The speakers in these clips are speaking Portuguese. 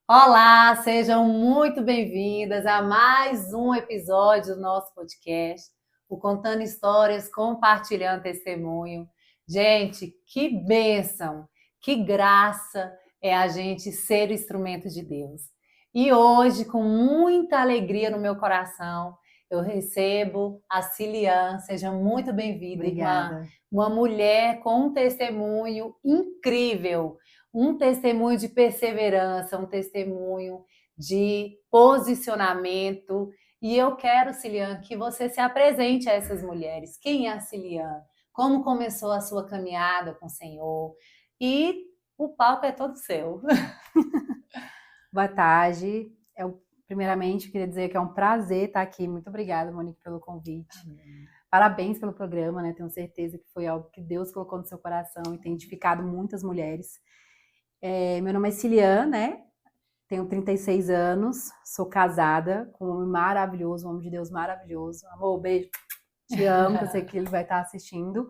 Olá, sejam muito bem-vindas a mais um episódio do nosso podcast, o Contando Histórias, Compartilhando Testemunho. Gente, que bênção, que graça é a gente ser instrumento de Deus. E hoje, com muita alegria no meu coração, eu recebo a Cilian. Seja muito bem-vinda, irmã. Obrigada. Uma mulher com um testemunho incrível, um testemunho de perseverança, um testemunho de posicionamento. E eu quero, Cilian, que você se apresente a essas mulheres. Quem é a Cilian? Como começou a sua caminhada com o Senhor? E o palco é todo seu. Boa tarde. Primeiramente, eu queria dizer que é um prazer estar aqui. Muito obrigada, Monique, pelo convite. Amém. Parabéns pelo programa, né? Tenho certeza que foi algo que Deus colocou no seu coração e tem edificado muitas mulheres. Meu nome é Cilian, né? Tenho 36 anos, sou casada com um homem maravilhoso, um homem de Deus maravilhoso. Amor, beijo, te amo, que eu sei que ele vai estar assistindo.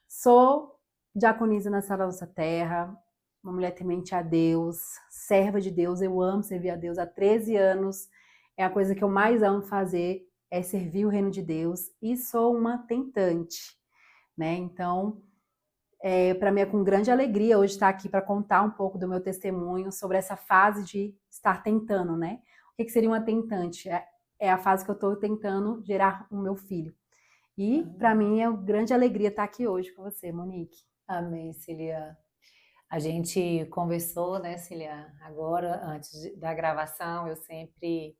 Sou diaconisa na Sala Nossa Terra, uma mulher temente a Deus, serva de Deus. Eu amo servir a Deus há 13 anos. É a coisa que eu mais amo fazer, é servir o reino de Deus. E sou uma tentante, né? Então, para mim é com grande alegria hoje estar aqui para contar um pouco do meu testemunho sobre essa fase de estar tentando, né? O que seria uma tentante? É a fase que eu estou tentando gerar o meu filho. E para mim é uma grande alegria estar aqui hoje com você, Monique. Amém, Cilian. A gente conversou, né, Cilian? Agora, da gravação, eu sempre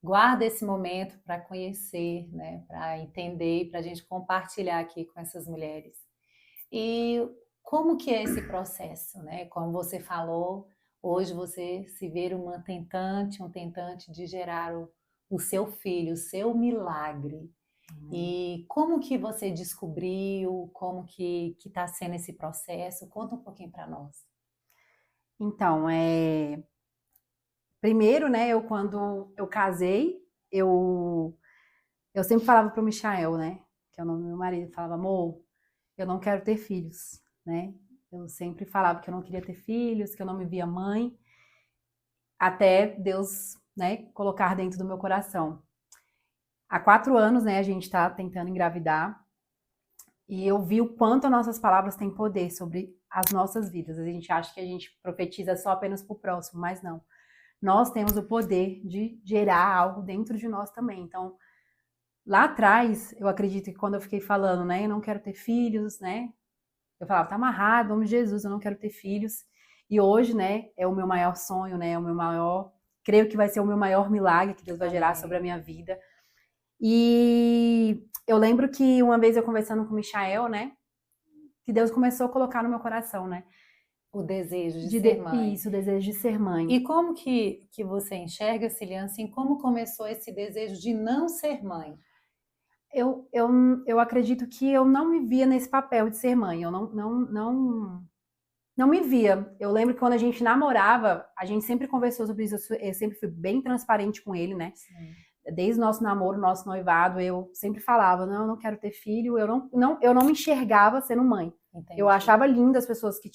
guardo esse momento para conhecer, né, para entender e para a gente compartilhar aqui com essas mulheres. E como que é esse processo, né? Como você falou, hoje você se vê um tentante de gerar o seu filho, o seu milagre. E como que você descobriu, como que está sendo esse processo? Conta um pouquinho para nós. Então, primeiro, né, quando eu casei, eu sempre falava para o Michael, né, que é o nome do meu marido, falava, amor, eu não quero ter filhos, né? Eu sempre falava que eu não queria ter filhos, que eu não me via mãe, até Deus, né, colocar dentro do meu coração. Há 4 anos, né, a gente está tentando engravidar e eu vi o quanto as nossas palavras têm poder sobre as nossas vidas. A gente acha que a gente profetiza só apenas para o próximo, mas não. Nós temos o poder de gerar algo dentro de nós também. Então, lá atrás, eu acredito que quando eu fiquei falando, né, eu não quero ter filhos, né, eu falava, tá amarrado, em nome de Jesus, eu não quero ter filhos. E hoje, né, é o meu maior sonho, né, é o meu maior, creio que vai ser o meu maior milagre que Deus vai gerar sobre a minha vida. E eu lembro que uma vez eu conversando com o Michael, né, que Deus começou a colocar no meu coração, né, O desejo de ser mãe. Isso, o desejo de ser mãe. E como que você enxerga, Cilian, assim, como começou esse desejo de não ser mãe? Eu acredito que eu não me via nesse papel de ser mãe. Eu não me via. Eu lembro que quando a gente namorava, a gente sempre conversou sobre isso. Eu sempre fui bem transparente com ele, né? Sim. Desde o nosso namoro, nosso noivado, eu sempre falava, não, eu não quero ter filho. Eu não me enxergava sendo mãe. Entendi. Eu achava lindo as pessoas que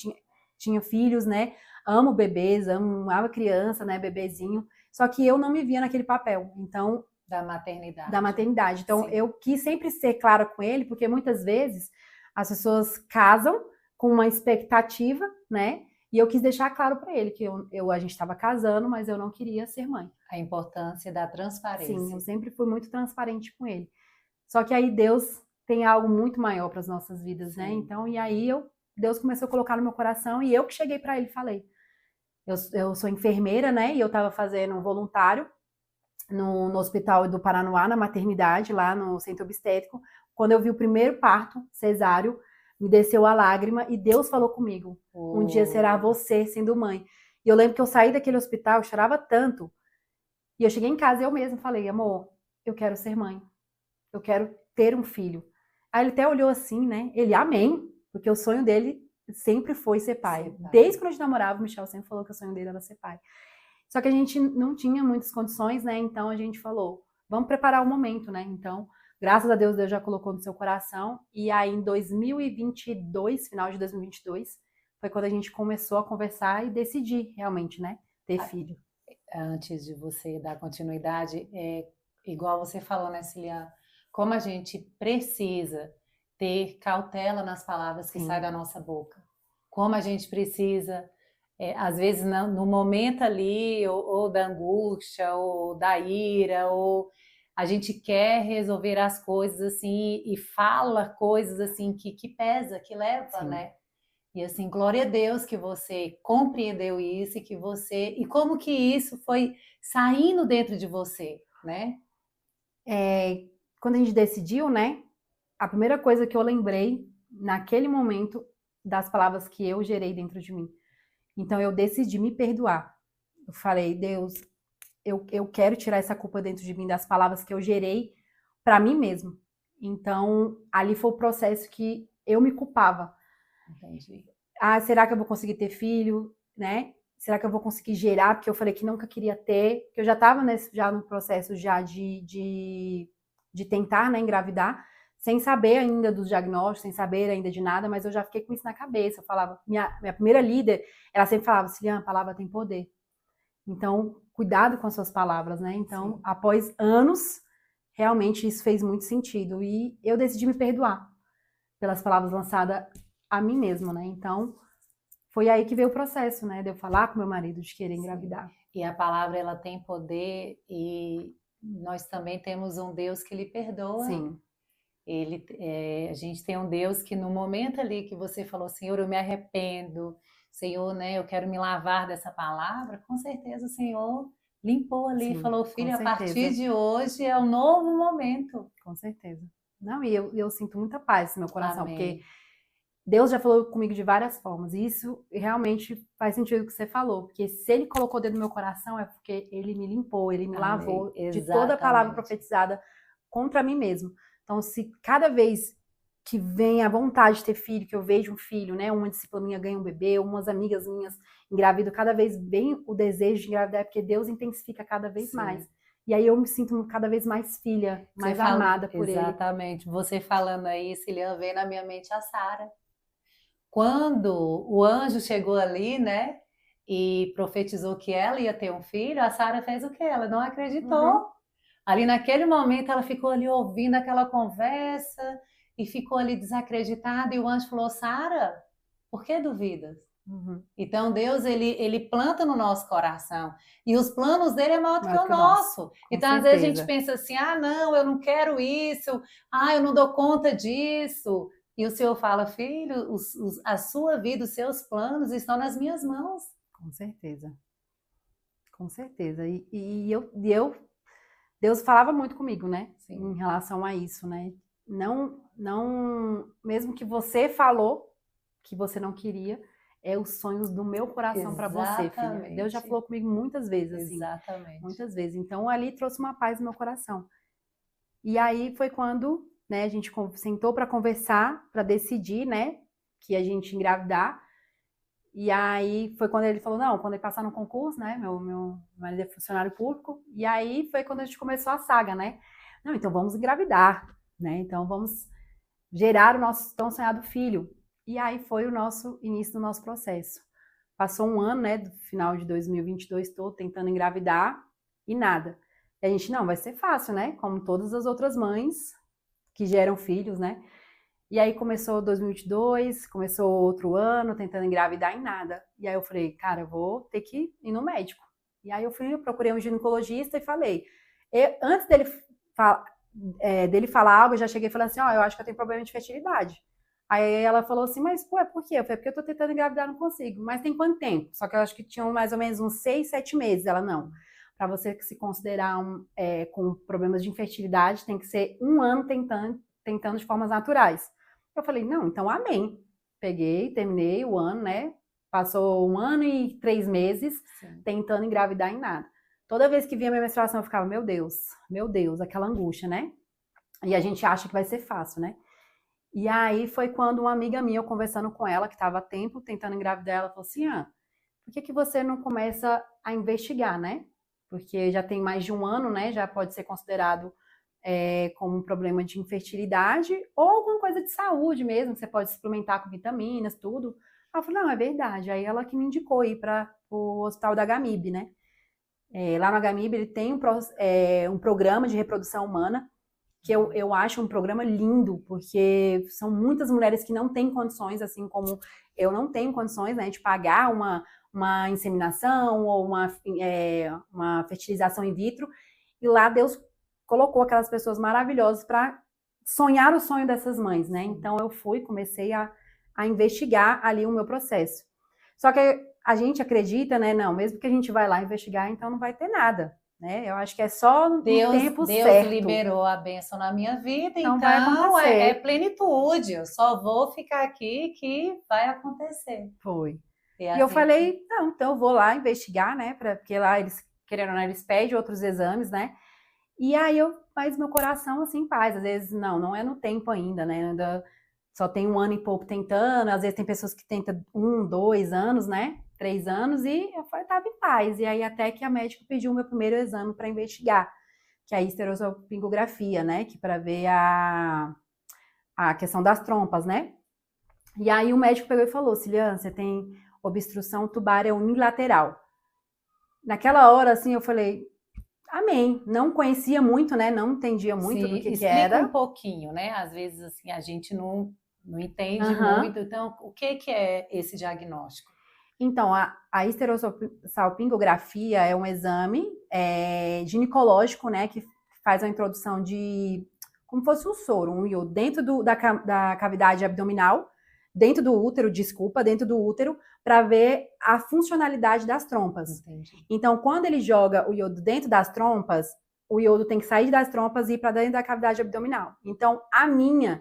tinham filhos, né? Amo bebês, amava criança, né? Bebezinho. Só que eu não me via naquele papel. Então, da maternidade. Da maternidade. Então, Sim. eu quis sempre ser clara com ele, porque muitas vezes as pessoas casam com uma expectativa, né? E eu quis deixar claro para ele que a gente estava casando, mas eu não queria ser mãe. A importância da transparência. Sim, eu sempre fui muito transparente com ele. Só que aí Deus tem algo muito maior para as nossas vidas, né? Então, e aí Deus começou a colocar no meu coração e eu que cheguei para ele e falei. Eu sou enfermeira, né? E eu estava fazendo um voluntário no Hospital do Paranoá, na maternidade, lá no centro obstétrico. Quando eu vi o primeiro parto cesáreo, me desceu a lágrima e Deus falou comigo, um dia será você sendo mãe. E eu lembro que eu saí daquele hospital, eu chorava tanto, e eu cheguei em casa e eu mesma falei, amor, eu quero ser mãe, eu quero ter um filho. Aí ele até olhou assim, né, ele, amém, porque o sonho dele sempre foi ser pai. Desde quando a gente namorava, o Michel sempre falou que o sonho dele era ser pai. Só que a gente não tinha muitas condições, né? Então a gente falou, vamos preparar o momento, né? Então, graças a Deus, Deus já colocou no seu coração. E aí, em 2022, final de 2022, foi quando a gente começou a conversar e decidir realmente, né? ter filho. Antes de você dar continuidade, igual você falou, né, Cilian, como a gente precisa ter cautela nas palavras que saem da nossa boca. Como a gente precisa, às vezes no momento ali, ou da angústia, ou da ira, ou a gente quer resolver as coisas assim e fala coisas assim que pesa, que leva, né? E assim, glória a Deus que você compreendeu isso e como que isso foi saindo dentro de você, né? Quando a gente decidiu, né? A primeira coisa que eu lembrei naquele momento das palavras que eu gerei dentro de mim. Então eu decidi me perdoar. Eu falei, Deus, eu quero tirar essa culpa dentro de mim das palavras que eu gerei para mim mesmo. Então ali foi o processo que eu me culpava. Entendi. Ah, será que eu vou conseguir ter filho, né? Será que eu vou conseguir gerar? Porque eu falei que nunca queria ter, que eu já estava já no processo já de tentar, né, engravidar, sem saber ainda dos diagnósticos, sem saber ainda de nada, mas eu já fiquei com isso na cabeça. Eu falava, minha primeira líder, ela sempre falava, Cilian, a palavra tem poder. Então, cuidado com as suas palavras, né? Então, após anos, realmente isso fez muito sentido. E eu decidi me perdoar pelas palavras lançadas a mim mesma, né? Então, foi aí que veio o processo, né? De eu falar com meu marido de querer engravidar. E a palavra, ela tem poder e nós também temos um Deus que lhe perdoa. Sim. A gente tem um Deus que no momento ali que você falou, Senhor, eu me arrependo, Senhor, né, eu quero me lavar dessa palavra, com certeza o Senhor limpou ali, falou, filho, a partir de hoje é um novo momento. Com certeza. Não, e eu sinto muita paz no meu coração, Amém. porque Deus já falou comigo de várias formas, e isso realmente faz sentido o que você falou, porque se Ele colocou dentro do meu coração é porque Ele me limpou, Ele me lavou de toda a palavra profetizada contra mim mesmo. Então, se cada vez que vem a vontade de ter filho, que eu vejo um filho, né, uma discípula minha ganha um bebê, umas amigas minhas engravidam, cada vez vem o desejo de engravidar, é porque Deus intensifica cada vez mais. E aí eu me sinto cada vez mais filha, mais amada por Ele. Exatamente. Você falando aí, Cilian, veio na minha mente a Sara. Quando o anjo chegou ali, né, e profetizou que ela ia ter um filho, a Sara fez o quê? Ela não acreditou. Ali naquele momento ela ficou ali ouvindo aquela conversa e ficou ali desacreditada e o anjo falou, Sara, por que duvidas? Então Deus, ele planta no nosso coração e os planos dele é maior do que o nosso. Então às vezes a gente pensa assim, ah não, eu não quero isso, ah eu não dou conta disso. E o Senhor fala, filho, a sua vida, os seus planos estão nas minhas mãos. Com certeza. Com certeza. Deus falava muito comigo, né? Em relação a isso, né? Não, mesmo que você falou que você não queria, é os sonhos do meu coração para você, filha. Deus já falou comigo muitas vezes, assim. Exatamente. Muitas vezes. Então, ali trouxe uma paz no meu coração. E aí foi quando, né, a gente sentou para conversar, para decidir, né, que a gente ia engravidar. E aí foi quando ele falou, não, quando ele passar no concurso, né, meu marido é funcionário público, e aí foi quando a gente começou a saga, né, não, então vamos engravidar, né, então vamos gerar o nosso tão sonhado filho. E aí foi o início do nosso processo. Passou um ano, né, do final de 2022, estou tentando engravidar e nada. E a gente, não, vai ser fácil, né, como todas as outras mães que geram filhos, né. E aí começou 2022, começou outro ano, tentando engravidar e nada. E aí eu falei, cara, eu vou ter que ir no médico. E aí eu procurei um ginecologista e falei. Antes dele falar algo, eu já cheguei e falei assim, ó, eu acho que eu tenho problema de fertilidade. Aí ela falou assim, mas pô, é por quê? Eu falei, porque eu tô tentando engravidar, não consigo. Mas tem quanto tempo? Só que eu acho que tinham mais ou menos uns 6, 7 meses. Ela, não. Para você se considerar com problemas de infertilidade, tem que ser 1 ano tentando de formas naturais. Eu falei, não, então amém. Peguei, terminei o ano, né? Passou 1 ano e 3 meses tentando engravidar em nada. Toda vez que vinha minha menstruação, eu ficava, meu Deus, aquela angústia, né? E a gente acha que vai ser fácil, né? E aí foi quando uma amiga minha, eu conversando com ela, que estava há tempo tentando engravidar, ela falou assim, por que você não começa a investigar, né? Porque já tem mais de 1 ano, né? Já pode ser considerado como um problema de infertilidade ou alguma coisa de saúde mesmo, você pode suplementar com vitaminas, tudo, Ela falou, não, é verdade. Aí ela que me indicou ir para o hospital da Gamib, né? Lá no Gamib ele tem um programa de reprodução humana, que eu acho um programa lindo, porque são muitas mulheres que não têm condições, assim como eu não tenho condições, né, de pagar uma inseminação ou uma fertilização in vitro, e lá Deus colocou aquelas pessoas maravilhosas para sonhar o sonho dessas mães, né? Então eu comecei a investigar ali o meu processo. Só que a gente acredita, né? Não, mesmo que a gente vai lá investigar, então não vai ter nada, né? Eu acho que é só no tempo certo. Deus liberou a bênção na minha vida, então vai acontecer. É plenitude. Eu só vou ficar aqui que vai acontecer. Foi. E eu falei, não, então eu vou lá investigar, né? Porque lá eles, querendo ou não, eles pedem outros exames, né? E aí mas meu coração assim, paz. Às vezes, não é no tempo ainda, né? Ainda só tem 1 ano e pouco tentando, às vezes tem pessoas que tentam 1, 2 anos, né? 3 anos, e eu estava em paz. E aí até que a médica pediu o meu primeiro exame para investigar, que é a histerosalpingografia, né? Que para ver a questão das trompas, né? E aí o médico pegou e falou, Ciliana, você tem obstrução tubária unilateral. Naquela hora, assim, eu falei, amém. Não conhecia muito, né? Não entendia muito do que era. Explica um pouquinho, né? Às vezes, assim, a gente não entende muito. Então, o que é esse diagnóstico? Então, a histerosalpingografia é um exame ginecológico, né? Que faz a introdução de, como fosse um soro, um iodo, dentro da cavidade abdominal, dentro do útero, para ver a funcionalidade das trompas. Entendi. Então, quando ele joga o iodo dentro das trompas, o iodo tem que sair das trompas e ir para dentro da cavidade abdominal. Então, a minha,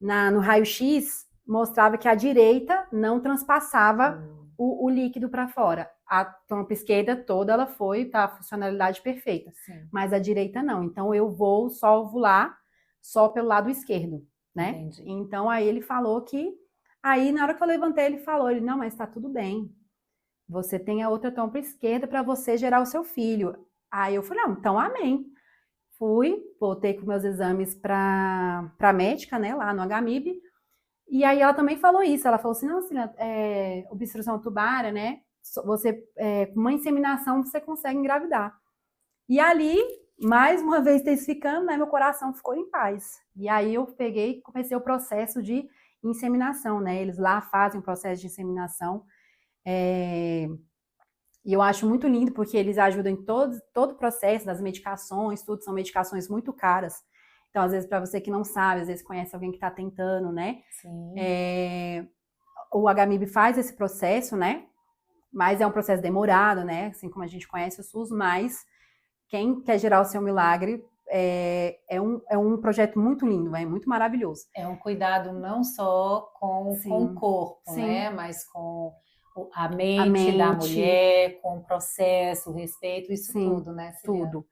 no raio-x, mostrava que a direita não transpassava o líquido para fora. A trompa esquerda toda, ela tá a funcionalidade perfeita. Sim. Mas a direita não. Então, eu vou só ovular só pelo lado esquerdo, né? Entendi. Então, aí ele falou que... Aí, na hora que eu levantei, ele falou, não, mas tá tudo bem. Você tem a outra trompa esquerda para você gerar o seu filho. Aí eu falei, não, então amém. Voltei com meus exames para a médica, né, lá no Gamib. E aí ela também falou isso. Ela falou assim, não, Ciliana, obstrução tubária, né? Com uma inseminação você consegue engravidar. E ali, mais uma vez testificando, né, meu coração ficou em paz. E aí eu peguei e comecei o processo de inseminação, né? Eles lá fazem o processo de inseminação. E eu acho muito lindo porque eles ajudam em todo o processo das medicações, tudo, são medicações muito caras. Então, às vezes, para você que não sabe, às vezes conhece alguém que está tentando, né? Sim. O Gamib faz esse processo, né? Mas é um processo demorado, né? Assim como a gente conhece o SUS, mas quem quer gerar o seu milagre é um projeto muito lindo, é muito maravilhoso. É um cuidado não só com o corpo, Sim. né? Mas com a mente da mulher, com o processo, o respeito, isso tudo, né, Ciliana?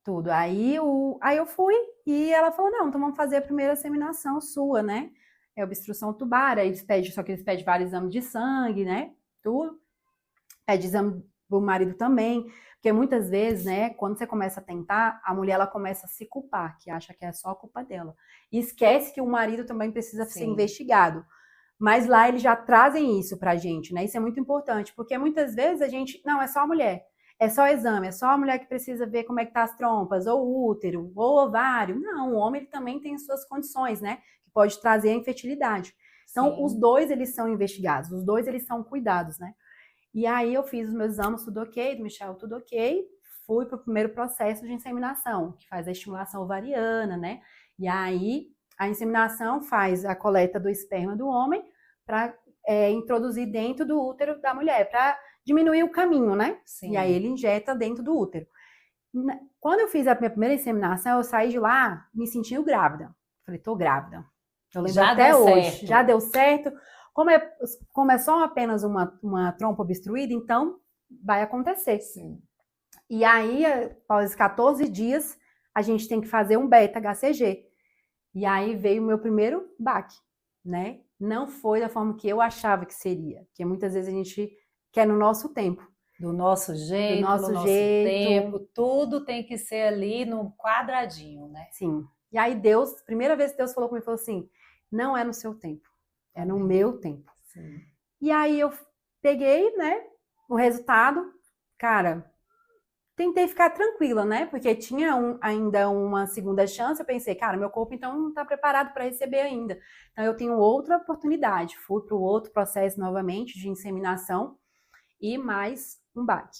Tudo. Aí eu fui e ela falou, não, então vamos fazer a primeira inseminação sua, né? É obstrução tubária, só que eles pedem vários exames de sangue, né? Tudo. Pede exame pro marido também, porque muitas vezes, né, quando você começa a tentar, a mulher ela começa a se culpar, que acha que é só a culpa dela. E esquece que o marido também precisa ser investigado. Mas lá eles já trazem isso pra gente, né? Isso é muito importante, porque muitas vezes a gente, não, é só a mulher, é só exame, é só a mulher que precisa ver como é que tá as trompas, ou o útero, ou o ovário. Não, o homem ele também tem suas condições, né? Que pode trazer a infertilidade. Então, os dois, eles são investigados, os dois, eles são cuidados, né? E aí eu fiz os meus exames, tudo ok, do Michel, tudo ok. Fui para o primeiro processo de inseminação, que faz a estimulação ovariana, né? E aí a inseminação faz a coleta do esperma do homem para introduzir dentro do útero da mulher, para diminuir o caminho, né? Sim. E aí ele injeta dentro do útero. Quando eu fiz a minha primeira inseminação, eu saí de lá me sentindo grávida. Falei, tô grávida. Eu lembro até hoje. Já deu certo. Como é só apenas uma trompa obstruída, então vai acontecer. Sim. E aí, após 14 dias, a gente tem que fazer um beta-HCG. E aí veio o meu primeiro baque, né? Não foi da forma que eu achava que seria. Porque muitas vezes a gente quer no nosso tempo. Do nosso jeito, no nosso tempo. Tudo tem que ser ali no quadradinho, né? Sim. E aí primeira vez que Deus falou comigo, falou assim, não é no seu tempo. É no meu tempo. Sim. E aí eu peguei, né, o resultado, cara, tentei ficar tranquila, né, porque tinha ainda uma segunda chance, eu pensei, cara, meu corpo então não está preparado para receber ainda. Então eu tenho outra oportunidade, fui para o outro processo novamente de inseminação e mais um baque,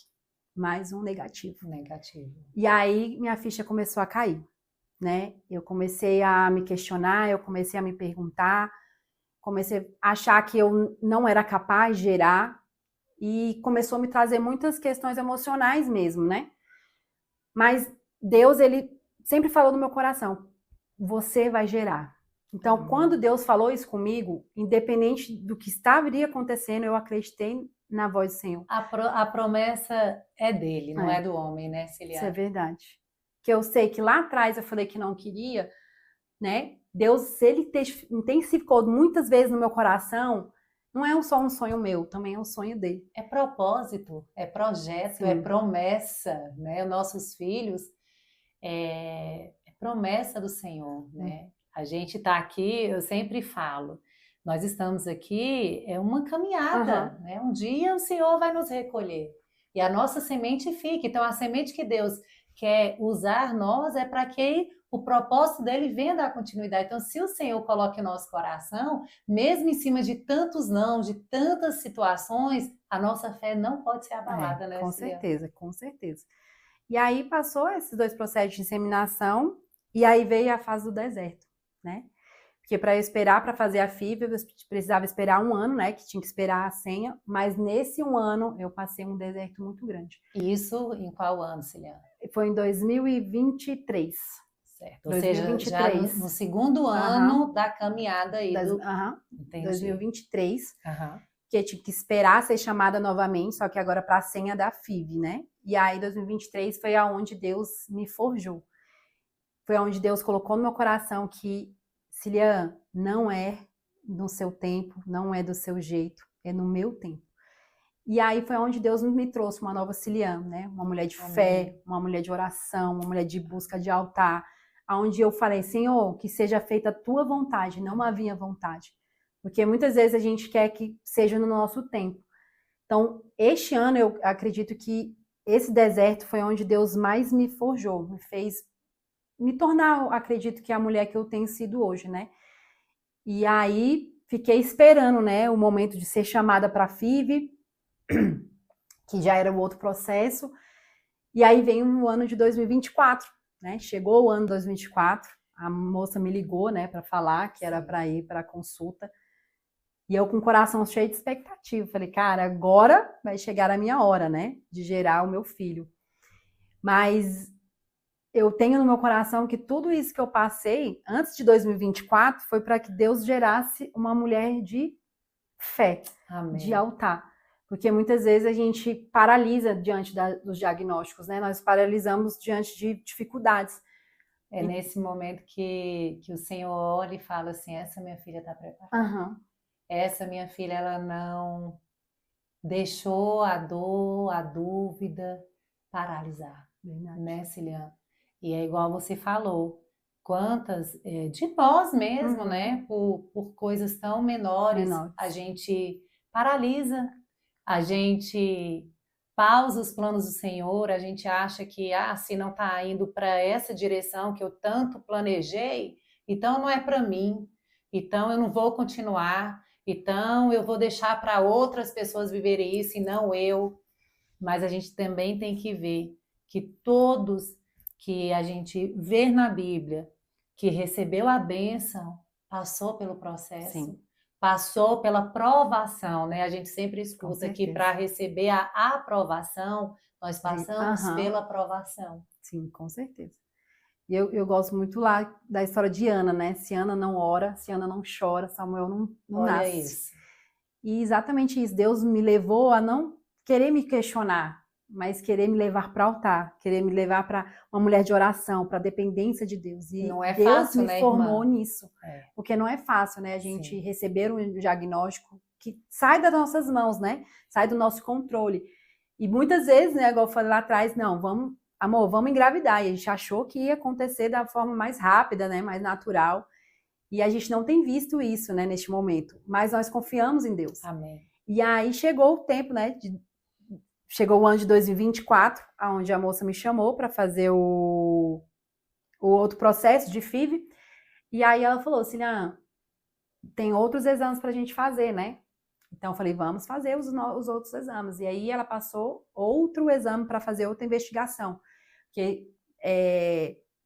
mais um negativo. Negativo. E aí minha ficha começou a cair, né, eu comecei a me questionar, eu comecei a me perguntar, comecei a achar que eu não era capaz de gerar e começou a me trazer muitas questões emocionais mesmo, né? Mas Deus, ele sempre falou no meu coração, você vai gerar. Então, quando Deus falou isso comigo, independente do que estaria acontecendo, eu acreditei na voz do Senhor. A promessa é dele, não é do homem, né, Ciliane? Isso é verdade. Que eu sei que lá atrás eu falei que não queria, né? Deus, se ele intensificou muitas vezes no meu coração, não é só um sonho meu, também é um sonho dele. É propósito, é projeto, Sim. é promessa, né? Os nossos filhos é promessa do Senhor, né? A gente está aqui, eu sempre falo, nós estamos aqui, é uma caminhada, né? Um dia o Senhor vai nos recolher e a nossa semente fica. Então, a semente que Deus quer usar nós é para que o propósito dele venha dar continuidade. Então, se o Senhor coloca em nosso coração, mesmo em cima de tantos não, de tantas situações, a nossa fé não pode ser abalada, né, Com Ciliane? certeza, com certeza. E aí passou esses 2 processos de inseminação e aí veio a fase do deserto, né? Porque para eu esperar para fazer a FIV, eu precisava esperar 1 ano, né? Que tinha que esperar a senha, mas nesse 1 ano eu passei um deserto muito grande. Isso em qual ano, Ciliane? Foi em 2023. Certo. Ou seja, 2023. já no segundo ano da caminhada aí do... Entendi. 2023. Aham. Que eu tive que esperar ser chamada novamente, só que agora para a senha da FIV, né? E aí 2023 foi aonde Deus me forjou. Foi aonde Deus colocou no meu coração que, Ciliane, não é no seu tempo, não é do seu jeito, é no meu tempo. E aí foi onde Deus me trouxe uma nova Ciliane, né? Uma mulher de fé, uma mulher de oração, uma mulher de busca de altar, aonde eu falei, Senhor, que seja feita a tua vontade, não a minha vontade. Porque muitas vezes a gente quer que seja no nosso tempo. Então, este ano eu acredito que esse deserto foi onde Deus mais me forjou, me fez me tornar, acredito que a mulher que eu tenho sido hoje, né? E aí fiquei esperando, né, o momento de ser chamada para a FIV, que já era o outro processo. E aí vem o ano de 2024, né? Chegou o ano 2024, a moça me ligou, né, para falar que era para ir para a consulta. E eu com o coração cheio de expectativa, falei, cara, agora vai chegar a minha hora, né, de gerar o meu filho. Mas eu tenho no meu coração que tudo isso que eu passei antes de 2024 foi para que Deus gerasse uma mulher de fé, Amém. De altar. Porque muitas vezes a gente paralisa diante dos diagnósticos, né? Nós paralisamos diante de dificuldades. É nesse momento que o Senhor olha e fala assim, essa minha filha está preparada. Essa minha filha, ela não deixou a dor, a dúvida paralisar, né, Ciliane? E é igual você falou, quantas de nós mesmo, né, por coisas tão menores, a gente paralisa, a gente pausa os planos do Senhor, a gente acha que, se não está indo para essa direção que eu tanto planejei, então não é para mim, então eu não vou continuar, então eu vou deixar para outras pessoas viverem isso e não eu. Mas a gente também tem que ver que todos que a gente vê na Bíblia, que recebeu a bênção, passou pelo processo. Sim. Passou pela provação, né? A gente sempre escuta que para receber a aprovação, nós passamos pela provação. Sim, com certeza. E eu gosto muito lá da história de Ana, né? Se Ana não ora, se Ana não chora, Samuel não Olha nasce. Isso. E exatamente isso, Deus me levou a não querer me questionar, mas querer me levar para o altar, querer me levar para uma mulher de oração, para a dependência de Deus. E não é Deus fácil, me né, formou irmã? nisso. Porque não é fácil, né? A gente receber um diagnóstico que sai das nossas mãos, né? Sai do nosso controle. E muitas vezes, né, igual eu falei lá atrás, não, vamos engravidar. E a gente achou que ia acontecer da forma mais rápida, né? Mais natural. E a gente não tem visto isso, né, neste momento. Mas nós confiamos em Deus. Amém. E aí chegou o tempo, né? Chegou o ano de 2024, onde a moça me chamou para fazer o outro processo de FIV. E aí ela falou assim, tem outros exames para a gente fazer, né? Então eu falei, vamos fazer os outros exames. E aí ela passou outro exame para fazer outra investigação. Porque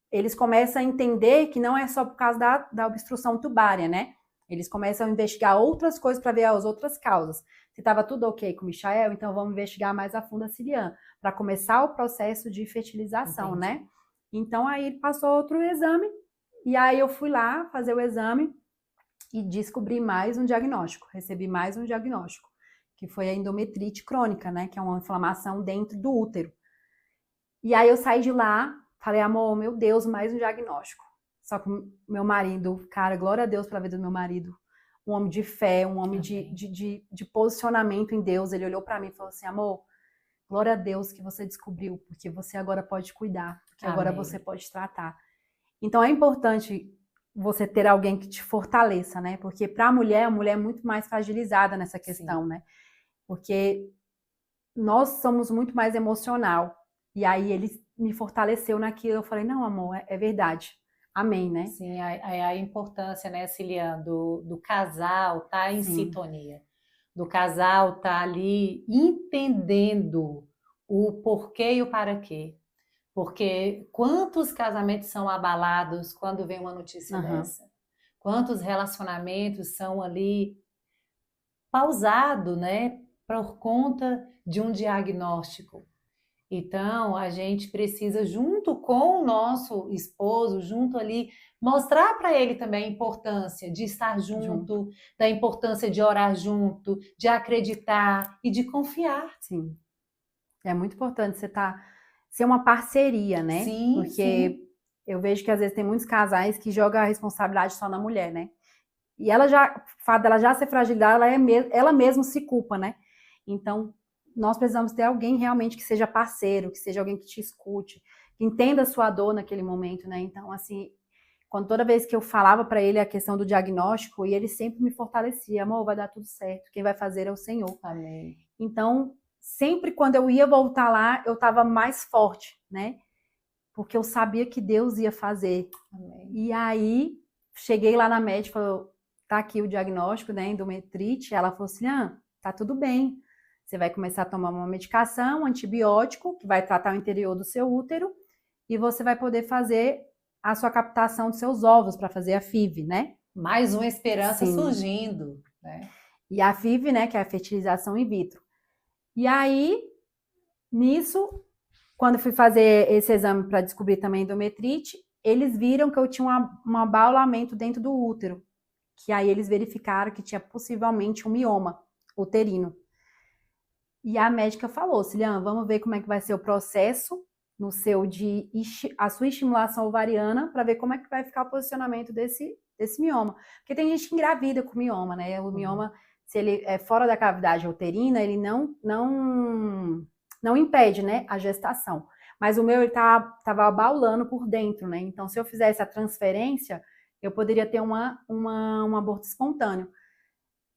eles começam a entender que não é só por causa da obstrução tubária, né? Eles começam a investigar outras coisas para ver as outras causas. Se estava tudo ok com o Michael, então vamos investigar mais a fundo a Cilian, para começar o processo de fertilização, né? Então aí ele passou outro exame, e aí eu fui lá fazer o exame e descobri mais um diagnóstico, recebi mais um diagnóstico, que foi a endometrite crônica, né? Que é uma inflamação dentro do útero. E aí eu saí de lá, falei, amor, meu Deus, mais um diagnóstico. Só que meu marido, cara, glória a Deus pela vida do meu marido, um homem de fé, um homem de posicionamento em Deus. Ele olhou para mim e falou assim, amor, glória a Deus que você descobriu, porque você agora pode cuidar, porque agora você pode tratar. Então é importante você ter alguém que te fortaleça, né? Porque para a mulher é muito mais fragilizada nessa questão, né? Porque nós somos muito mais emocional. E aí ele me fortaleceu naquilo. Eu falei, não, amor, é verdade. Amém, né? Sim, a importância, né, Cilian, do casal estar em sintonia. Do casal estar ali entendendo o porquê e o para quê. Porque quantos casamentos são abalados quando vem uma notícia dessa? Quantos relacionamentos são ali pausados, né, por conta de um diagnóstico? Então, a gente precisa, junto com o nosso esposo, junto ali, mostrar para ele também a importância de estar junto, da importância de orar junto, de acreditar e de confiar. Sim. É muito importante você ser uma parceria, né? Sim, porque eu vejo que às vezes tem muitos casais que jogam a responsabilidade só na mulher, né? E o fato dela já ser fragilizada, ela mesma se culpa, né? Então, nós precisamos ter alguém realmente que seja parceiro, que seja alguém que te escute, que entenda a sua dor naquele momento, né? Então, assim, toda vez que eu falava para ele a questão do diagnóstico, e ele sempre me fortalecia, amor, vai dar tudo certo, quem vai fazer é o Senhor. Amém. Então, sempre quando eu ia voltar lá, eu estava mais forte, né? Porque eu sabia que Deus ia fazer. Amém. E aí, cheguei lá na médica, falou, tá aqui o diagnóstico, né, endometrite. Ela falou assim, tá tudo bem. Você vai começar a tomar uma medicação, um antibiótico, que vai tratar o interior do seu útero, e você vai poder fazer a sua captação dos seus ovos para fazer a FIV, né? Mais uma esperança surgindo, né? E a FIV, né, que é a fertilização in vitro. E aí, nisso, quando eu fui fazer esse exame para descobrir também endometrite, eles viram que eu tinha um abaulamento dentro do útero, que aí eles verificaram que tinha possivelmente um mioma uterino. E a médica falou, Cilian, vamos ver como é que vai ser o processo no a sua estimulação ovariana, para ver como é que vai ficar o posicionamento desse mioma. Porque tem gente que engravida com mioma, né? O mioma, se ele é fora da cavidade uterina, ele não impede, né, a gestação. Mas o meu, ele tava abaulando por dentro, né? Então, se eu fizesse a transferência, eu poderia ter um aborto espontâneo.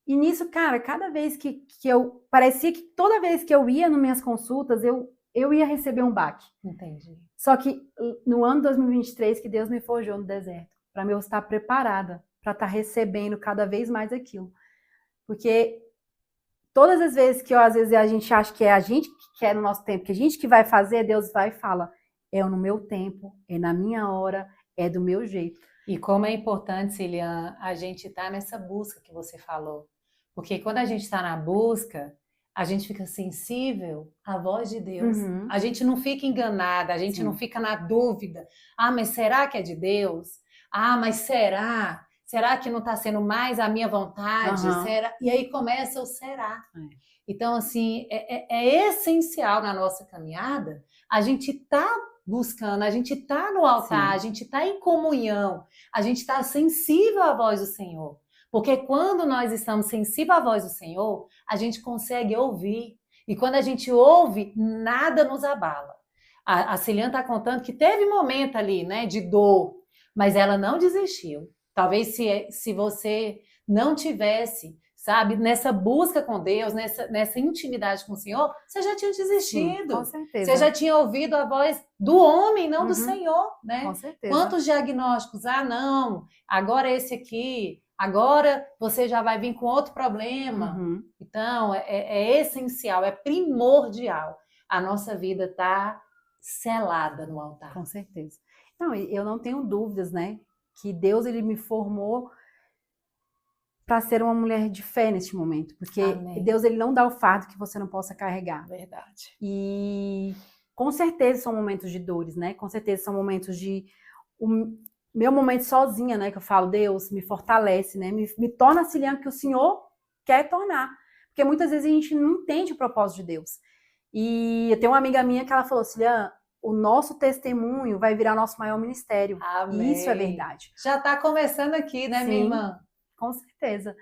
E nisso, cara, cada vez que eu... Parecia que toda vez que eu ia nas minhas consultas, eu ia receber um baque. Entendi. Só que no ano 2023, que Deus me forjou no deserto, para eu estar preparada, para estar recebendo cada vez mais aquilo. Porque todas as vezes que às vezes a gente acha que é a gente que quer no nosso tempo, que a gente que vai fazer, Deus vai e fala, é no meu tempo, é na minha hora, é do meu jeito. E como é importante, Cilian, a gente estar nessa busca que você falou. Porque quando a gente está na busca, a gente fica sensível à voz de Deus. A gente não fica enganada, a gente não fica na dúvida. Mas será que é de Deus? Mas será? Será que não está sendo mais a minha vontade? Será? E aí começa o será. Então, assim, é essencial na nossa caminhada a gente tá buscando, a gente tá no altar, a gente tá em comunhão, a gente tá sensível à voz do Senhor. Porque quando nós estamos sensíveis à voz do Senhor, a gente consegue ouvir. E quando a gente ouve, nada nos abala. A Cilian está contando que teve momento ali, né, de dor, mas ela não desistiu. Talvez se você não tivesse, sabe, nessa busca com Deus, nessa intimidade com o Senhor, você já tinha Sim, desistido. com certeza. Você já tinha ouvido a voz do homem, não do Uhum. Senhor, né? Com certeza. Quantos diagnósticos? Ah, não, agora é esse aqui, agora você já vai vir com outro problema. Uhum. Então, é essencial, é primordial. A nossa vida está selada no altar. Com certeza. Não, eu não tenho dúvidas, né? Que Deus, ele me formou para ser uma mulher de fé neste momento. Porque Amém. Deus, ele não dá o fardo que você não possa carregar. Verdade. E com certeza são momentos de dores, né? Com certeza são momentos de... O meu momento sozinha, né? Que eu falo, Deus, me fortalece, né? Me torna a Cilian que o Senhor quer tornar. Porque muitas vezes a gente não entende o propósito de Deus. E eu tenho uma amiga minha que ela falou, Cilian, o nosso testemunho vai virar nosso maior ministério. Amém. E isso é verdade. Já está começando aqui, né, Sim, minha irmã? Com certeza.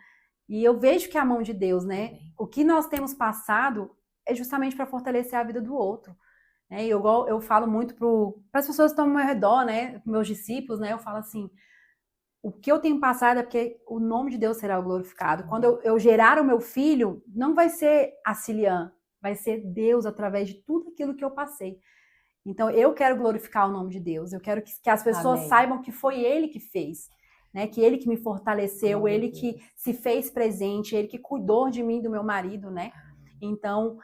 E eu vejo que é a mão de Deus, né? Amém. O que nós temos passado é justamente para fortalecer a vida do outro. Né? E eu falo muito para as pessoas que estão ao meu redor, né? Meus discípulos, né? Eu falo assim, o que eu tenho passado é porque o nome de Deus será glorificado. Quando eu gerar o meu filho, não vai ser a Cilian, vai ser Deus através de tudo aquilo que eu passei. Então, eu quero glorificar o nome de Deus. Eu quero que as pessoas Amém. saibam que foi Ele que fez. Né? Que Ele que me fortaleceu, Glória Ele a Deus. que se fez presente, Ele que cuidou de mim e do meu marido, né? Então,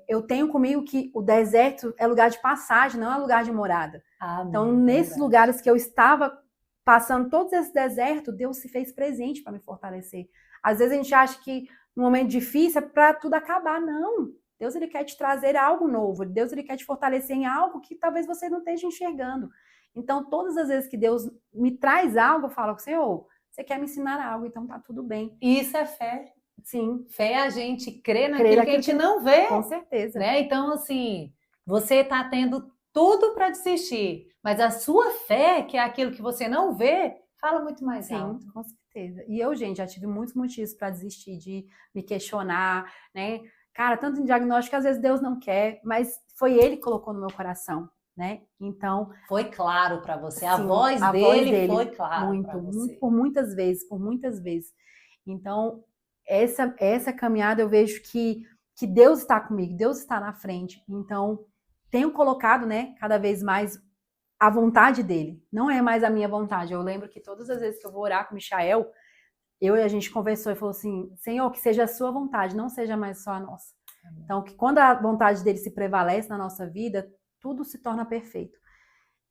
eu tenho comigo que o deserto é lugar de passagem, não é lugar de morada. Amém. Então, nesses Verdade. lugares que eu estava passando todos esses desertos, Deus se fez presente para me fortalecer. Às vezes a gente acha que no momento difícil é para tudo acabar. Não. Deus, ele quer te trazer algo novo. Deus, ele quer te fortalecer em algo que talvez você não esteja enxergando. Então, todas as vezes que Deus me traz algo, eu falo, Senhor, você quer me ensinar algo, então tá tudo bem. Isso é fé. Sim. Fé é a gente crer naquilo que a gente não vê. Com certeza. Né? Então, assim, você está tendo tudo para desistir, mas a sua fé, que é aquilo que você não vê, fala muito mais alto. Sim, com certeza. E eu, gente, já tive muitos motivos para desistir, de me questionar, né? Cara, tanto em diagnóstico que às vezes Deus não quer, mas foi Ele que colocou no meu coração, né? Então... Foi claro para você, sim, a voz dele foi clara para você. Por muitas vezes. Então, essa caminhada eu vejo que Deus está comigo, Deus está na frente. Então, tenho colocado, né, cada vez mais a vontade dele. Não é mais a minha vontade. Eu lembro que todas as vezes que eu vou orar com o Michael, a gente conversou e falou assim, Senhor, que seja a sua vontade, não seja mais só a nossa. Então, que quando a vontade dele se prevalece na nossa vida, tudo se torna perfeito.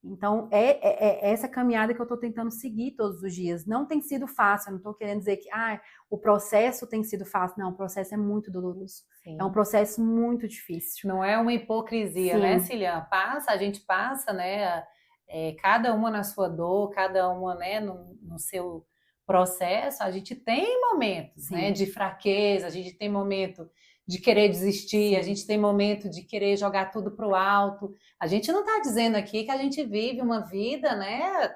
Então, é essa caminhada que eu estou tentando seguir todos os dias. Não tem sido fácil, eu não estou querendo dizer que o processo tem sido fácil. Não, o processo é muito doloroso. Sim. É um processo muito difícil. Não é uma hipocrisia, sim, né, Cilian? A gente passa, né, cada uma na sua dor, cada uma, né, no seu processo. A gente tem momentos, sim, né, de fraqueza, a gente tem momento de querer desistir, sim, a gente tem momento de querer jogar tudo para o alto. A gente não está dizendo aqui que a gente vive uma vida, né,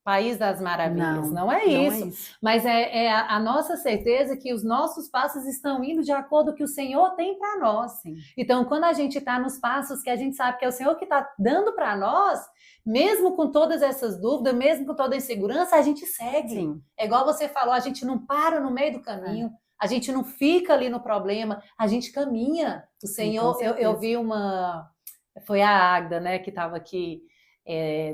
país das maravilhas, não é isso. Mas é a nossa certeza que os nossos passos estão indo de acordo com o que o Senhor tem para nós. Sim. Então, quando a gente está nos passos que a gente sabe que é o Senhor que está dando para nós, mesmo com todas essas dúvidas, mesmo com toda a insegurança, a gente segue. Sim. É igual você falou, a gente não para no meio do caminho. A gente não fica ali no problema, a gente caminha. O Senhor, sim, eu vi foi a Agda, né, que estava aqui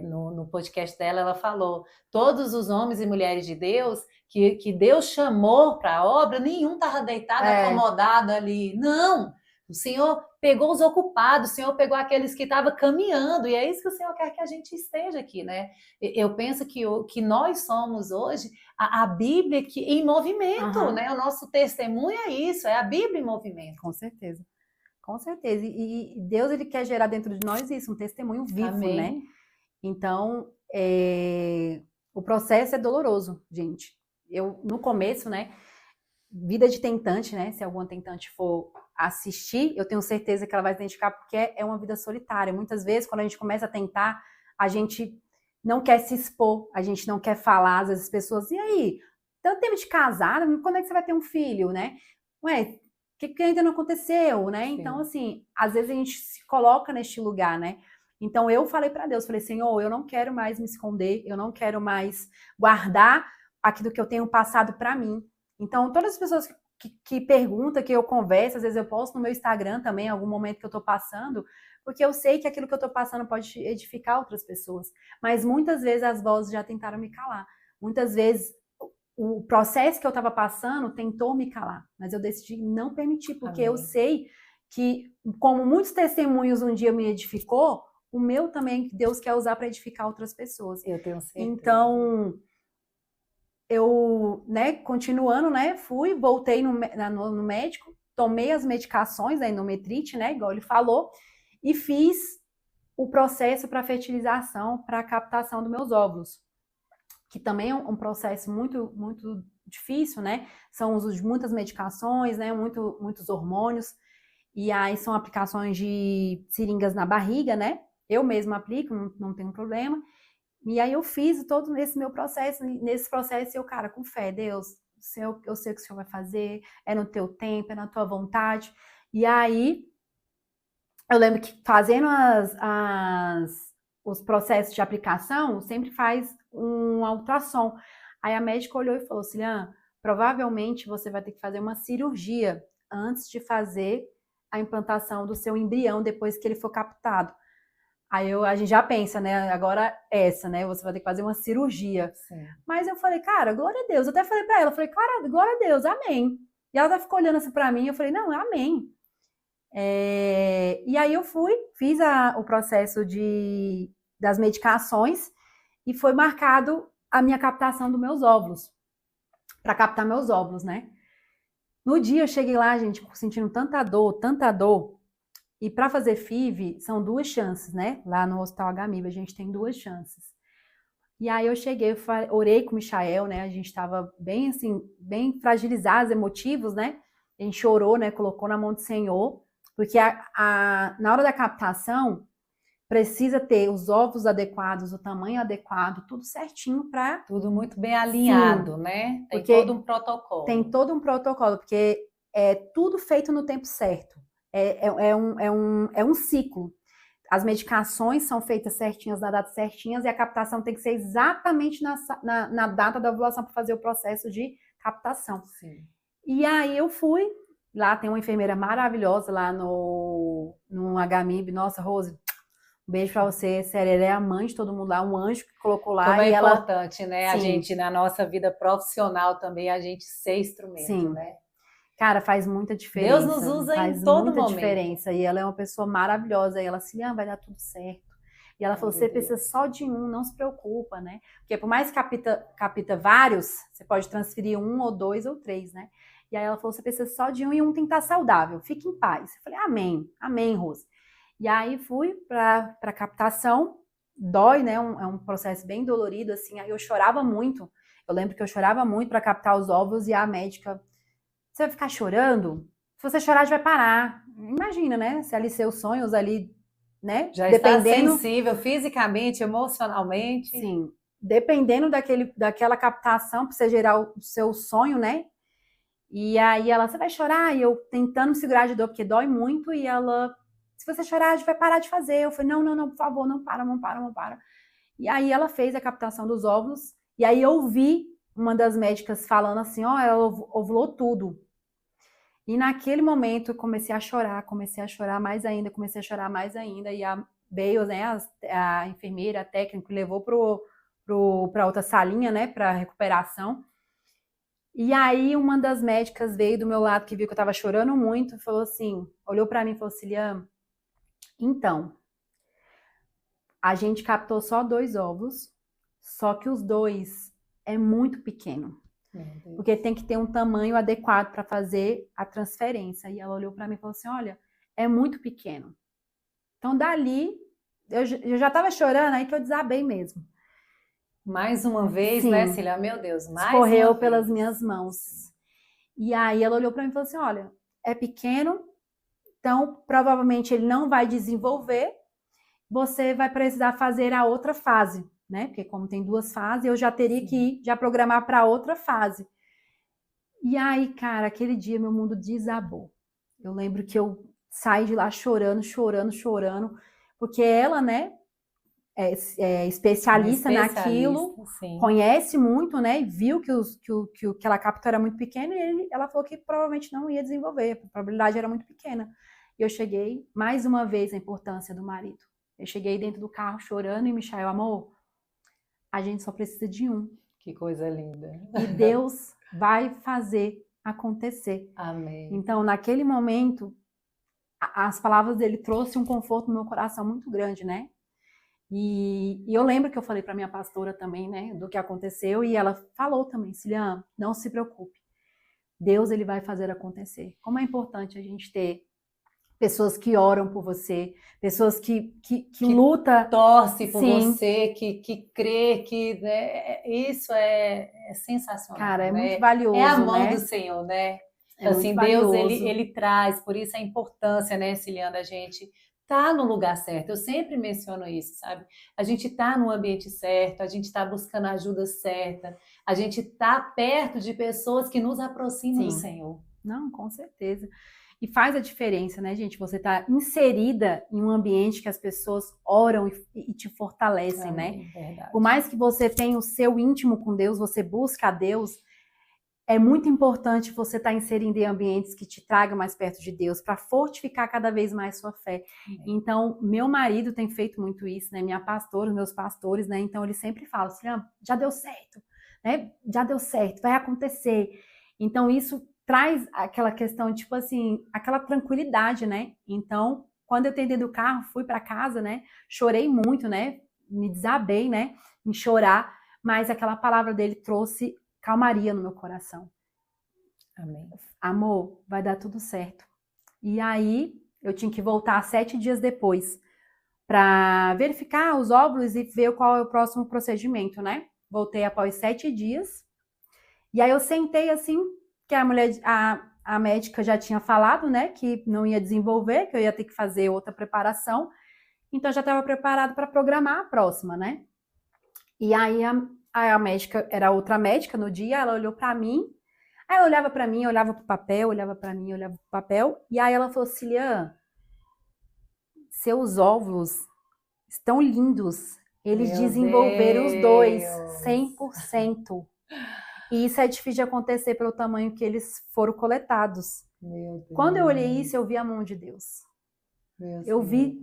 no podcast dela, ela falou, todos os homens e mulheres de Deus, que Deus chamou para a obra, nenhum estava deitado, acomodado ali. Não! O Senhor pegou os ocupados, o Senhor pegou aqueles que estavam caminhando, e é isso que o Senhor quer que a gente esteja aqui, né? Eu penso que nós somos hoje a Bíblia em movimento, né? O nosso testemunho é isso, é a Bíblia em movimento. Com certeza. Com certeza. E Deus, ele quer gerar dentro de nós isso, um testemunho vivo, amém, né? Então, o processo é doloroso, gente. Eu, no começo, né? Vida de tentante, né? Se alguma tentante for assistir, eu tenho certeza que ela vai se identificar, porque é uma vida solitária. Muitas vezes, quando a gente começa a tentar, a gente não quer se expor, a gente não quer falar, às vezes as pessoas, e aí? Tanto tempo de casada, quando é que você vai ter um filho, né? Ué, o que ainda não aconteceu, né? Sim. Então, assim, às vezes a gente se coloca neste lugar, né? Então eu falei para Deus, falei, Senhor, eu não quero mais me esconder, eu não quero mais guardar aquilo que eu tenho passado para mim. Então todas as pessoas que perguntam, que eu converso, às vezes eu posto no meu Instagram também, em algum momento que eu estou passando, porque eu sei que aquilo que eu estou passando pode edificar outras pessoas. Mas muitas vezes as vozes já tentaram me calar. Muitas vezes o processo que eu estava passando tentou me calar, mas eu decidi não permitir, porque eu sei que, como muitos testemunhos um dia me edificou, o meu também Deus quer usar para edificar outras pessoas. Eu tenho certeza. Então, eu, né, continuando, né, voltei no médico, tomei as medicações da endometrite, né, igual ele falou, e fiz o processo para fertilização, para a captação dos meus óvulos, que também é um processo muito, muito difícil, né? São uso de muitas medicações, né? Muitos hormônios, e aí são aplicações de seringas na barriga, né? Eu mesma aplico, não tem problema. E aí eu fiz todo esse meu processo, nesse processo eu, cara, com fé, Deus, eu sei o que o Senhor vai fazer, é no teu tempo, é na tua vontade. E aí, eu lembro que fazendo os processos de aplicação, sempre faz um ultrassom. Aí a médica olhou e falou, Cilian, provavelmente você vai ter que fazer uma cirurgia antes de fazer a implantação do seu embrião depois que ele for captado. Aí a gente já pensa, né? Agora essa, né? Você vai ter que fazer uma cirurgia. Sim. Mas eu falei, cara, glória a Deus. Eu até falei pra ela, falei, cara, glória a Deus, amém. E ela ficou olhando assim pra mim, eu falei, não, amém. E aí eu fiz o processo das medicações e foi marcado a minha captação dos meus óvulos, para captar meus óvulos, né? No dia eu cheguei lá, gente, sentindo tanta dor, e para fazer FIV são 2 chances, né? Lá no Hospital HMIB a gente tem 2 chances. E aí eu cheguei, orei com o Michael, né? A gente estava bem assim, bem fragilizados, emotivos, né? A gente chorou, né? Colocou na mão do Senhor, porque na hora da captação precisa ter os ovos adequados, o tamanho adequado, tudo certinho para... Tudo muito bem alinhado, sim, né? Tem todo um protocolo. Tem todo um protocolo, porque é tudo feito no tempo certo. É um ciclo. As medicações são feitas certinhas, na data certinhas, e a captação tem que ser exatamente na data da ovulação para fazer o processo de captação. Sim. E aí eu fui, lá tem uma enfermeira maravilhosa lá no HMIB, nossa, Rose, um beijo pra você, sério, ela é a mãe de todo mundo lá, um anjo que colocou lá. Como é e importante, né? Sim. A gente, na nossa vida profissional também, a gente ser instrumento, sim, né? Cara, faz muita diferença. Deus nos usa faz em todo muita momento. Diferença. E ela é uma pessoa maravilhosa. E ela assim, vai dar tudo certo. E ela falou, você precisa só de um, não se preocupa, né? Porque por mais que capta vários, você pode transferir 1 ou 2 ou 3, né? E aí ela falou, você precisa só de um e um tem que estar saudável. Fique em paz. Eu falei, amém. Amém, Rose. E aí fui para captação. Dói, né? É um processo bem dolorido, assim. Aí eu chorava muito. Eu lembro que eu chorava muito para captar os óvulos e a médica... Você vai ficar chorando? Se você chorar, já vai parar. Imagina, né? Se ali seus sonhos ali, né? Já está sensível fisicamente, emocionalmente. Sim. Dependendo daquela captação para você gerar o seu sonho, né? E aí ela, você vai chorar? E eu tentando segurar de dor, porque dói muito. E ela, se você chorar, a gente vai parar de fazer. Eu falei, não, por favor, não para. E aí ela fez a captação dos óvulos. E aí eu vi uma das médicas falando assim, ela ovulou tudo. E naquele momento eu comecei a chorar mais ainda, e a Bales, né, a enfermeira, a técnica, levou para outra salinha, né, para recuperação. E aí uma das médicas veio do meu lado, que viu que eu estava chorando muito, falou assim, olhou para mim e falou, Cilian, então, a gente captou só 2 óvulos, só que os 2 é muito pequeno. Porque tem que ter um tamanho adequado para fazer a transferência. E ela olhou para mim e falou assim, olha, é muito pequeno. Então, dali, eu já estava chorando, aí que eu desabei mesmo. Mais uma vez, sim, né, Cília? Meu Deus, mais escorreu pelas minhas mãos. E aí ela olhou para mim e falou assim, olha, é pequeno, então provavelmente ele não vai desenvolver, você vai precisar fazer a outra fase, né? Porque como tem 2 fases, eu já teria que já programar para outra fase. E aí, cara, aquele dia meu mundo desabou. Eu lembro que eu saí de lá chorando, porque ela, né, especialista naquilo, sim. conhece muito, né? E viu que aquela capta era muito pequena e ela falou que provavelmente não ia desenvolver, a probabilidade era muito pequena. E eu cheguei, mais uma vez, a importância do marido. Eu cheguei dentro do carro chorando e Michael, amor, a gente só precisa de um. Que coisa linda. E Deus vai fazer acontecer. Amém. Então, naquele momento, as palavras dele trouxeram um conforto no meu coração muito grande, né? E eu lembro que eu falei para minha pastora também, né, do que aconteceu, e ela falou também, Cilian, não se preocupe, Deus ele vai fazer acontecer. Como é importante a gente ter pessoas que oram por você, pessoas que lutam, torce por sim, você, que crê, que né, isso é sensacional. cara, é né? muito valioso, É a mão né? do Senhor, né? É Assim, muito Deus valioso. ele traz, por isso a importância, né, Ciliana, da gente tá no lugar certo. Eu sempre menciono isso, sabe? A gente tá no ambiente certo, a gente tá buscando a ajuda certa, a gente tá perto de pessoas que nos aproximam do Sim. Senhor. Não, com certeza. E faz a diferença, né, gente? Você tá inserida em um ambiente que as pessoas oram e te fortalecem, né? Verdade. Por mais que você tenha o seu íntimo com Deus, você busca a Deus, é muito importante você estar inserindo em ambientes que te tragam mais perto de Deus, para fortificar cada vez mais sua fé. Então, meu marido tem feito muito isso, né? Minha pastora, meus pastores, né? Então, eles sempre falam assim, já deu certo, né? Já deu certo, vai acontecer. Então, isso traz aquela questão, tipo assim, aquela tranquilidade, né? Então, quando eu entrei do carro, fui para casa, né? Chorei muito, né? Me desabei, né? Em chorar, mas aquela palavra dele trouxe calmaria no meu coração. Amém. Amor, vai dar tudo certo. E aí, eu tinha que voltar 7 dias depois para verificar os óvulos e ver qual é o próximo procedimento, né? Voltei após 7 dias. E aí eu sentei assim, que a médica já tinha falado, né, que não ia desenvolver, que eu ia ter que fazer outra preparação. Então, eu já estava preparado para programar a próxima, né? E aí, a médica, era outra médica no dia, ela olhou para mim, aí ela olhava para mim, olhava pro papel, olhava para mim, olhava pro papel, e aí ela falou, Cilian, seus óvulos estão lindos, eles Meu desenvolveram os dois, Deus. 100%. E isso é difícil de acontecer pelo tamanho que eles foram coletados. Meu Deus. Quando eu olhei isso, eu vi a mão de Deus. Meu Eu Senhor. vi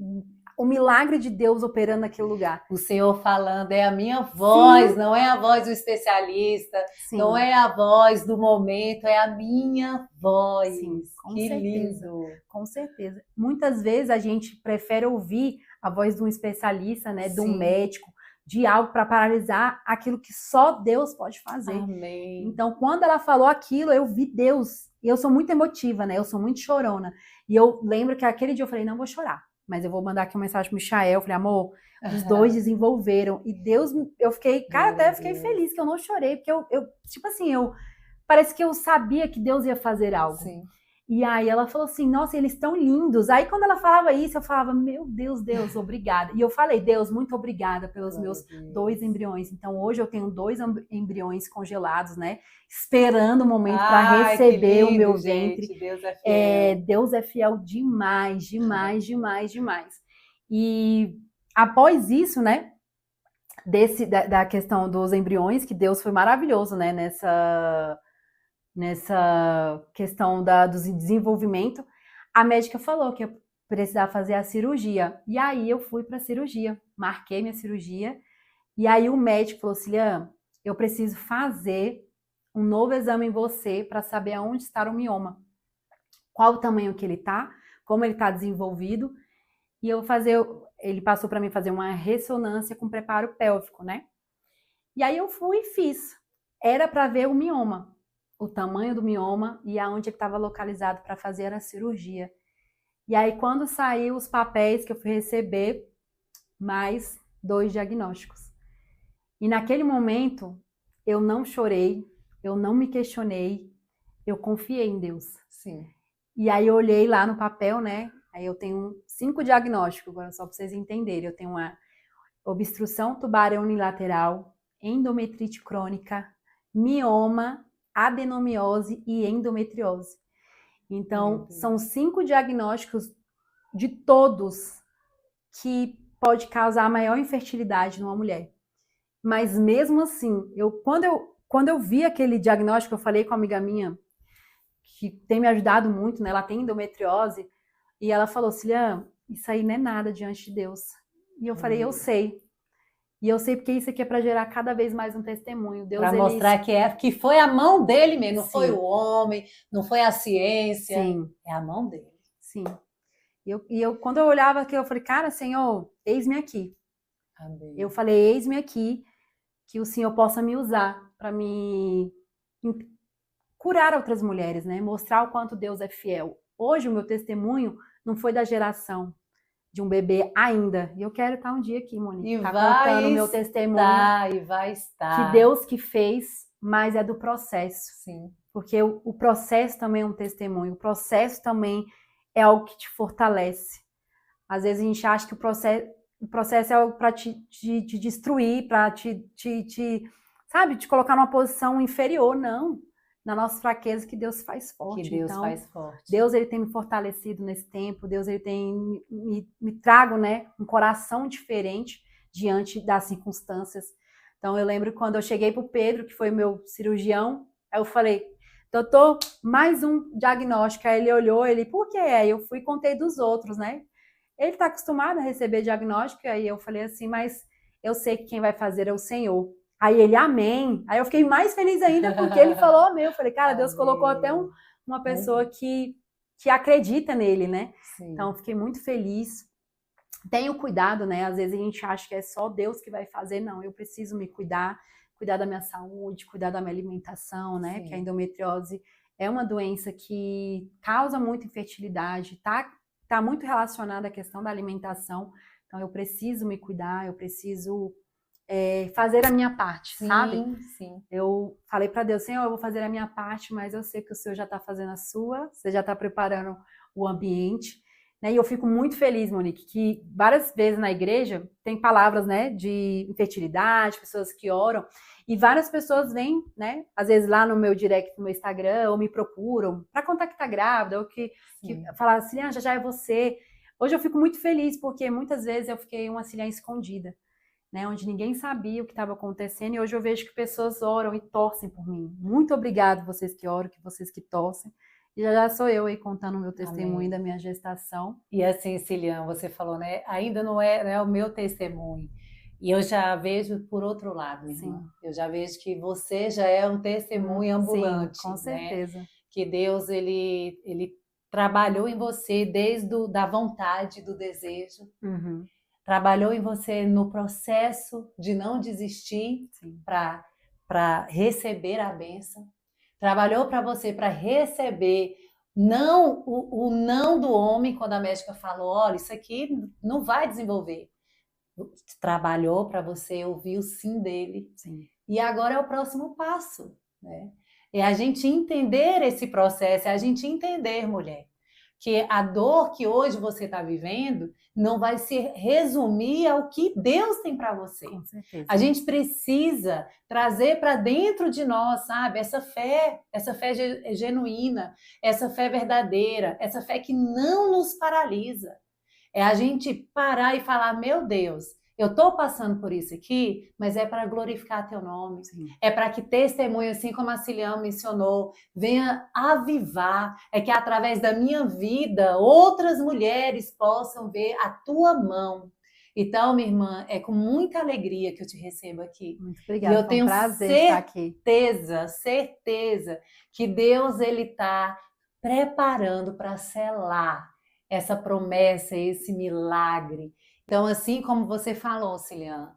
o milagre de Deus operando naquele lugar. O Senhor falando, é a minha voz, sim, não é a voz do especialista, sim, não é a voz do momento, é a minha voz. Sim, com que certeza, lindo. Com certeza. Muitas vezes a gente prefere ouvir a voz de um especialista, né, de um Sim. médico, de algo para paralisar aquilo que só Deus pode fazer. Amém. Então, quando ela falou aquilo, eu vi Deus. E eu sou muito emotiva, né? Eu sou muito chorona. E eu lembro que aquele dia eu falei, não vou chorar, mas eu vou mandar aqui uma mensagem pro Michael. Eu falei, amor, os dois desenvolveram. E Deus, eu fiquei, cara, até eu fiquei feliz que eu não chorei, porque eu tipo assim, parece que eu sabia que Deus ia fazer algo. Sim. E aí ela falou assim, nossa, eles estão lindos. Aí quando ela falava isso, eu falava, meu Deus, Deus, obrigada. E eu falei, Deus, muito obrigada pelos meus 2 embriões. Então hoje eu tenho 2 embriões congelados, né? Esperando o momento para receber lindo, o meu ventre. Gente, Deus é fiel. Deus é fiel demais, demais, demais, demais. E após isso, né? Da questão dos embriões, que Deus foi maravilhoso, né? Nessa questão do desenvolvimento, a médica falou que eu precisava fazer a cirurgia. E aí eu fui para a cirurgia, marquei minha cirurgia, e aí o médico falou, Cilian, eu preciso fazer um novo exame em você para saber aonde está o mioma, qual o tamanho que ele está, como ele está desenvolvido, e ele passou para mim fazer uma ressonância com preparo pélvico, né? E aí eu fui e fiz. Era para ver o mioma, o tamanho do mioma e aonde ele estava localizado para fazer a cirurgia. E aí, quando saiu os papéis que eu fui receber, mais 2 diagnósticos. E naquele momento, eu não chorei, eu não me questionei, eu confiei em Deus. Sim. E aí, eu olhei lá no papel, né? Aí eu tenho 5 diagnósticos, agora só para vocês entenderem. Eu tenho uma obstrução tubarão unilateral, endometrite crônica, mioma, adenomiose e endometriose. Então, são 5 diagnósticos de todos que pode causar maior infertilidade numa mulher. Mas mesmo assim, quando eu vi aquele diagnóstico, eu falei com uma amiga minha, que tem me ajudado muito, né? Ela tem endometriose, e ela falou, Cilian, isso aí não é nada diante de Deus. E eu falei, eu sei. E eu sei porque isso aqui é para gerar cada vez mais um testemunho. Deus, para mostrar que foi a mão dele mesmo, não Sim. foi o homem, não foi a ciência, Sim. é a mão dele. Sim. Quando eu olhava aqui, eu falei, cara, Senhor, eis-me aqui. Amém. Eu falei, eis-me aqui, que o Senhor possa me usar para me curar outras mulheres, né? Mostrar o quanto Deus é fiel. Hoje o meu testemunho não foi da geração de um bebê ainda. E eu quero estar um dia aqui, Monique, contando o meu testemunho. E vai estar. Que Deus que fez, mas é do processo. Sim. Porque o processo também é um testemunho. O processo também é algo que te fortalece. Às vezes a gente acha que o processo é algo para te destruir, para sabe, te colocar numa posição inferior. Não. Na nossa fraqueza que Deus faz forte. Que Deus então, faz forte. Deus, ele tem me fortalecido nesse tempo. Deus, ele tem me trago, né, um coração diferente diante das circunstâncias. Então, eu lembro quando eu cheguei para o Pedro, que foi meu cirurgião, aí eu falei, doutor, mais um diagnóstico. Aí ele olhou, por quê? Aí eu fui e contei dos outros, né? Ele está acostumado a receber diagnóstico, aí eu falei assim, mas eu sei que quem vai fazer é o Senhor. Aí ele, amém. Aí eu fiquei mais feliz ainda porque ele falou amém. Eu falei, cara, Deus colocou até uma pessoa que acredita nele, né? Sim. Então, eu fiquei muito feliz. Tenho cuidado, né? Às vezes a gente acha que é só Deus que vai fazer. Não, eu preciso me cuidar da minha saúde, cuidar da minha alimentação, né? Sim. Porque a endometriose é uma doença que causa muita infertilidade, tá muito relacionada à questão da alimentação. Então, eu preciso me cuidar, eu preciso fazer a minha parte, sabe? Sim. Eu falei para Deus, Senhor, eu vou fazer a minha parte, mas eu sei que o Senhor já está fazendo a sua, você já está preparando o ambiente, né? E eu fico muito feliz, Monique, que várias vezes na igreja tem palavras, né, de infertilidade, pessoas que oram, e várias pessoas vêm, né, às vezes lá no meu direct, no meu Instagram, ou me procuram para contar que tá grávida, ou que falar assim, já é você. Hoje eu fico muito feliz, porque muitas vezes eu fiquei uma filha escondida, né, onde ninguém sabia o que estava acontecendo, e hoje eu vejo que pessoas oram e torcem por mim. Muito obrigado vocês que oram, vocês que torcem. E já sou eu aí contando o meu testemunho da minha gestação. E assim, Cilian, você falou, né? Ainda não é o meu testemunho. E eu já vejo por outro lado, minha irmã. Eu já vejo que você já é um testemunho ambulante. Sim, com certeza. Né? Que Deus, ele trabalhou em você desde da vontade, do desejo. Uhum. Trabalhou em você no processo de não desistir para receber a bênção. Trabalhou para você para receber não o não do homem quando a médica falou, olha, isso aqui não vai desenvolver. Trabalhou para você ouvir o sim dele. Sim. E agora é o próximo passo, né? É a gente entender esse processo, é a gente entender, mulher, que a dor que hoje você está vivendo não vai se resumir ao que Deus tem para você. Com certeza. A gente precisa trazer para dentro de nós, sabe, essa fé genuína, essa fé verdadeira, essa fé que não nos paralisa. É a gente parar e falar, meu Deus, eu estou passando por isso aqui, mas é para glorificar teu nome. Sim. É para que testemunho, assim como a Cilian mencionou, venha avivar. É que através da minha vida, outras mulheres possam ver a tua mão. Então, minha irmã, é com muita alegria que eu te recebo aqui. Muito obrigada, e eu tenho um prazer estar aqui. certeza que Deus ele está preparando para selar essa promessa, esse milagre. Então, assim como você falou, Cilian,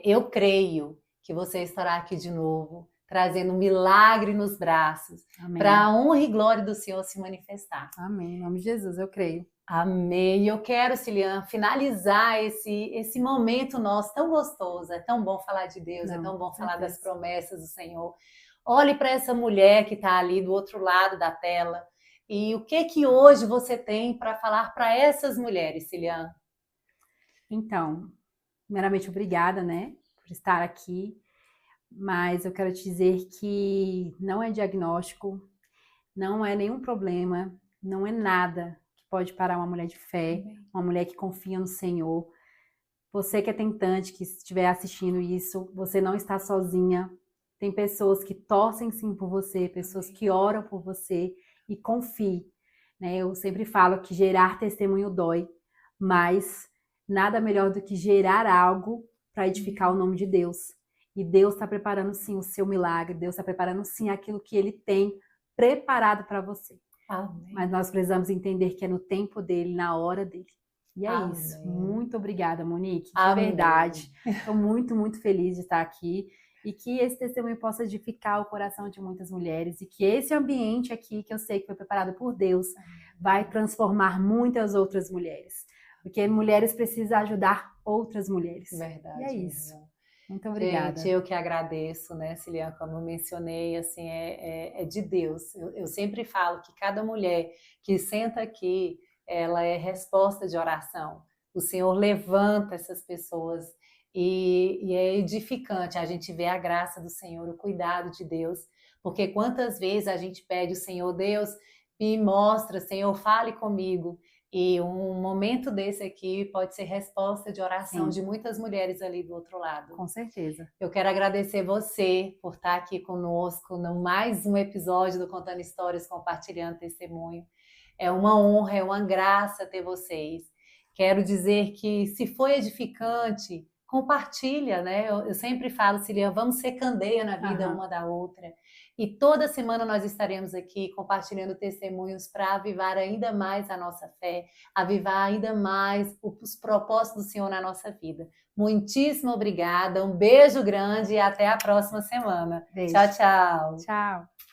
eu creio que você estará aqui de novo, trazendo um milagre nos braços, para a honra e glória do Senhor se manifestar. Amém. Em nome de Jesus, eu creio. Amém. Eu quero, Cilian, finalizar esse momento nosso tão gostoso. É tão bom falar de Deus, é tão bom falar das promessas do Senhor. Olhe para essa mulher que está ali do outro lado da tela. E o que hoje você tem para falar para essas mulheres, Cilian? Então, primeiramente, obrigada, né, por estar aqui. Mas eu quero te dizer que não é diagnóstico, não é nenhum problema, não é nada que pode parar uma mulher de fé, uma mulher que confia no Senhor. Você que é tentante, que estiver assistindo isso, você não está sozinha. Tem pessoas que torcem sim por você, pessoas que oram por você, e confie, né? Eu sempre falo que gerar testemunho dói, mas nada melhor do que gerar algo para edificar o nome de Deus. E Deus está preparando sim o seu milagre, Deus está preparando sim aquilo que Ele tem preparado para você. Amém. Mas nós precisamos entender que é no tempo dele, na hora dele. E é Amém. isso. Muito obrigada, Monique. De Amém. verdade. Estou muito, muito feliz de estar aqui. E que esse testemunho possa edificar o coração de muitas mulheres. E que esse ambiente aqui, que eu sei que foi preparado por Deus, vai transformar muitas outras mulheres. Porque mulheres precisam ajudar outras mulheres. Verdade. E é isso. Muito obrigada. Gente, eu que agradeço, né, Ciliane, como eu mencionei, assim, é de Deus. Eu sempre falo que cada mulher que senta aqui, ela é resposta de oração. O Senhor levanta essas pessoas e é edificante a gente ver a graça do Senhor, o cuidado de Deus, porque quantas vezes a gente pede o Senhor, Deus, me mostra, Senhor, fale comigo. E um momento desse aqui pode ser resposta de oração Sim. de muitas mulheres ali do outro lado. Com certeza. Eu quero agradecer você por estar aqui conosco no mais um episódio do Contando Histórias, Compartilhando Testemunho. É uma honra, é uma graça ter vocês. Quero dizer que se foi edificante, compartilha, né? Eu sempre falo, Ciliane, vamos ser candeia na vida uma da outra. E toda semana nós estaremos aqui compartilhando testemunhos para avivar ainda mais a nossa fé, avivar ainda mais os propósitos do Senhor na nossa vida. Muitíssimo obrigada, um beijo grande e até a próxima semana. Beijo. Tchau, tchau. Tchau.